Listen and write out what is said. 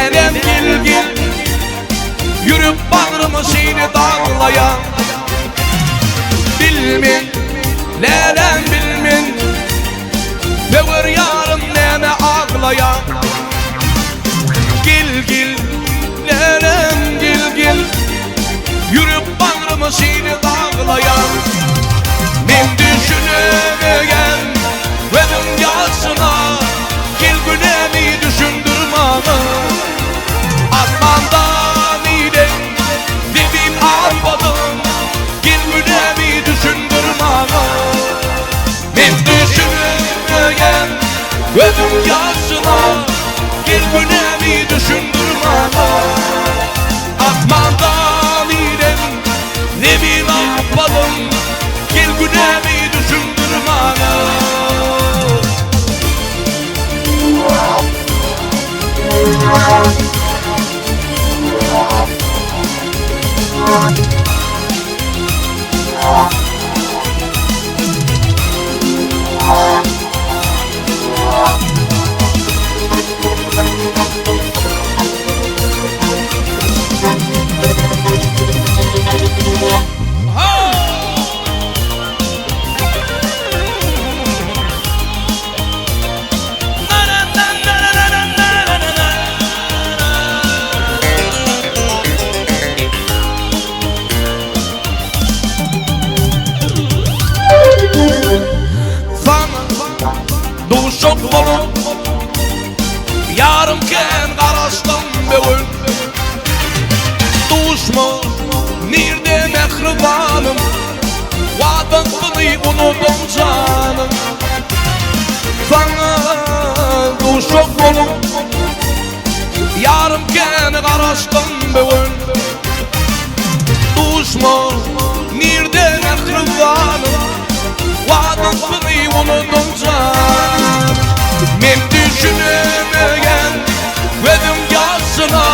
Lelem gil gil, yürüp bağrımı seni dağlayan. Bilmin, lelem bilmin, Böğür yarım neme ağlayan. Gil gil, lelem gil gil, yürüp bağrımı seni dağlayan. Men düşünemeyen benim yaşına, gel günemi düşündürmana. Asmandan iyiden dibin atmadım, gel günemi düşündürmana. Men düşünemeyen benim yaşına, gel günemi düşündürmana. Asmandan iyiden dibin atmadım, gel günemi düşündürmana. Duşuk bolup yarımken qarasdım bugün. Duşma nerede mehribanım, vadını unuttum canım. Sana duşuk bolup yarımken qarasdım bugün. Duşma nerede mehribanım, vadını unuttum canım. Men düşünemeyen benim yaşına,